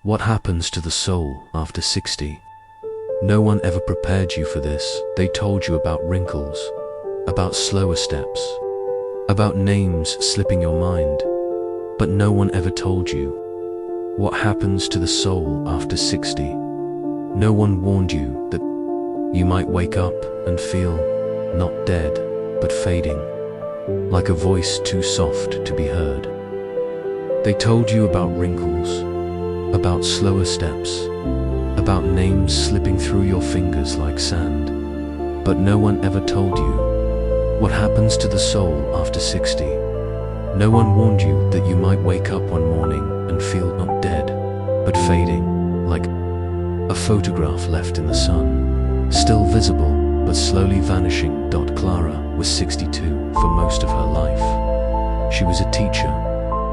What happens to the soul after 60? No one ever prepared you for this. They told you about wrinkles, about slower steps, about names slipping your mind. But no one ever told you what happens to the soul after 60. No one warned you that you might wake up and feel not dead, but fading, like a voice too soft to be heard. They told you about wrinkles, about slower steps, about names slipping through your fingers like sand. But no one ever told you what happens to the soul after 60. No one warned you that you might wake up one morning and feel not dead, but fading, like a photograph left in the sun, still visible, but slowly vanishing. Clara was 62 for most of her life. She was a teacher,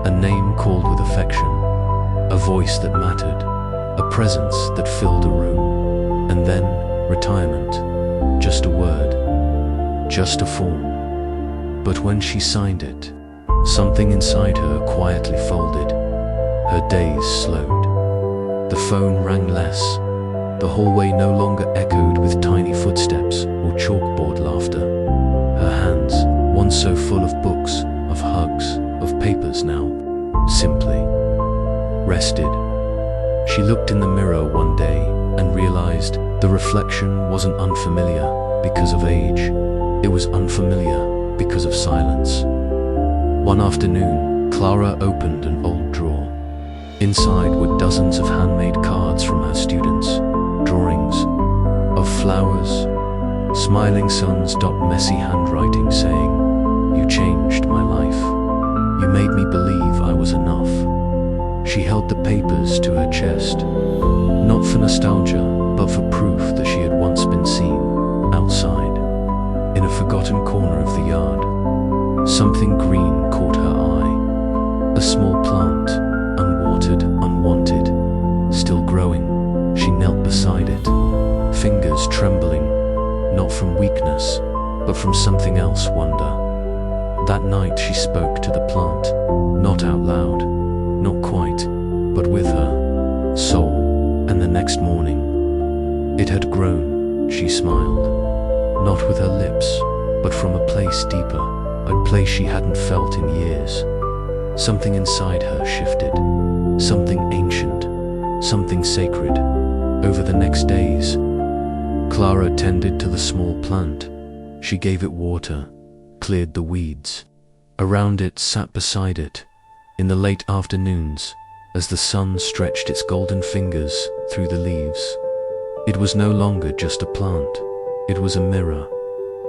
a name called with affection, a voice that mattered, a presence that filled a room, and then retirement, just a word, just a form. But when she signed it, something inside her quietly folded. Her days slowed. The phone rang less. The hallway no longer echoed with tiny footsteps or chalkboard laughter. Her hands, once so full of books, of hugs, of papers now, simply rested. She looked in the mirror one day and realized the reflection wasn't unfamiliar because of age. It was unfamiliar because of silence. One afternoon, Clara opened an old drawer. Inside were dozens of handmade cards from her students, drawings of flowers, smiling suns. Messy handwriting saying, "You changed my life. You made me believe I was enough." She held the papers to her chest, not for nostalgia, but for proof that she had once been seen, outside, in a forgotten corner of the yard. Something green caught her eye, a small plant, unwatered, unwanted, still growing. She knelt beside it, fingers trembling, not from weakness, but from something else, wonder. That night she spoke to the plant, not out loud, not quite, but with her soul. And the next morning, it had grown. She smiled, not with her lips, but from a place deeper, a place she hadn't felt in years. Something inside her shifted, something ancient, something sacred. Over the next days, Clara tended to the small plant. She gave it water, cleared the weeds. Around it, sat beside it, in the late afternoons, as the sun stretched its golden fingers through the leaves. It was no longer just a plant. It was a mirror,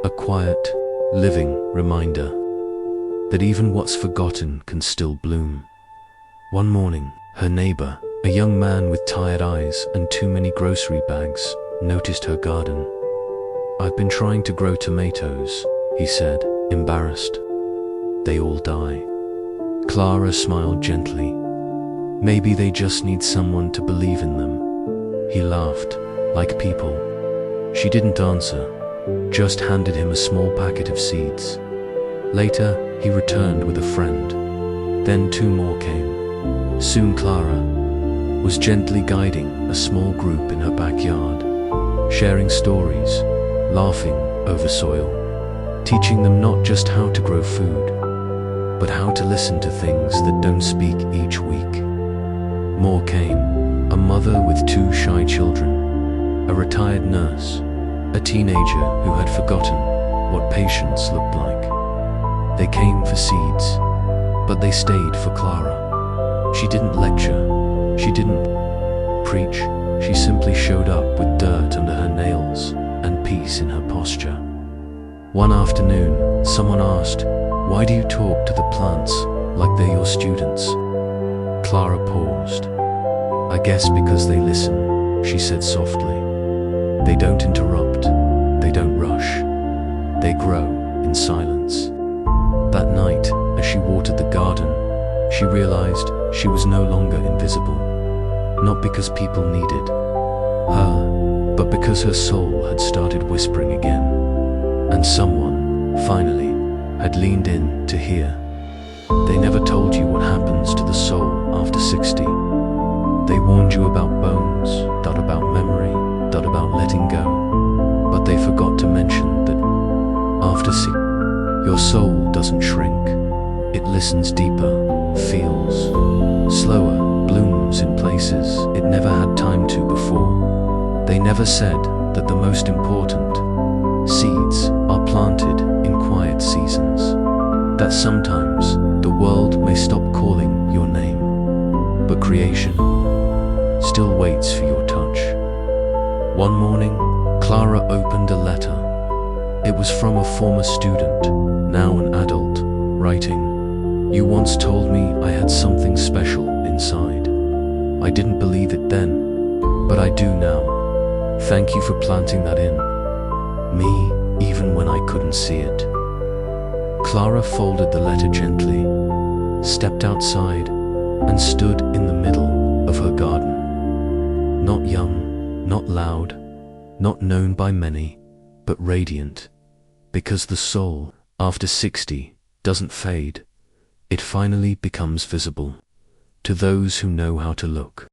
a quiet, living reminder that even what's forgotten can still bloom. One morning, her neighbor, a young man with tired eyes and too many grocery bags, noticed her garden. "I've been trying to grow tomatoes," he said, embarrassed. "They all die." Clara smiled gently. "Maybe they just need someone to believe in them." He laughed, like people. She didn't answer, just handed him a small packet of seeds. Later, he returned with a friend. Then 2 more came. Soon Clara was gently guiding a small group in her backyard, sharing stories, laughing over soil, teaching them not just how to grow food, but how to listen to things that don't speak each week. More came, a mother with 2 shy children, a retired nurse, a teenager who had forgotten what patience looked like. They came for seeds, but they stayed for Clara. She didn't lecture, she didn't preach, she simply showed up with dirt under her nails and peace in her posture. One afternoon, someone asked, "Why do you talk to the plants like they're your students?" Clara paused. "I guess because they listen," she said softly. "They don't interrupt, they don't rush, they grow in silence." That night, as she watered the garden, she realized she was no longer invisible. Not because people needed her, but because her soul had started whispering again. And someone, finally, had leaned in to hear. They never told you what happens to the soul after 60. They warned you about bones, not about memory, not about letting go. But they forgot to mention that after your soul doesn't shrink. It listens deeper, feels slower, blooms in places it never had time to before. They never said that the most important seeds are planted in quiet seasons. That sometimes the world may stop calling your name, but creation still waits for your touch. One morning, Clara opened a letter. It was from a former student, now an adult, writing, "You once told me I had something special inside. I didn't believe it then, but I do now. Thank you for planting that in me, even when I couldn't see it." Clara folded the letter gently, stepped outside, and stood in the middle of her garden. Not young, not loud, not known by many, but radiant, because the soul, after 60, doesn't fade. It finally becomes visible to those who know how to look.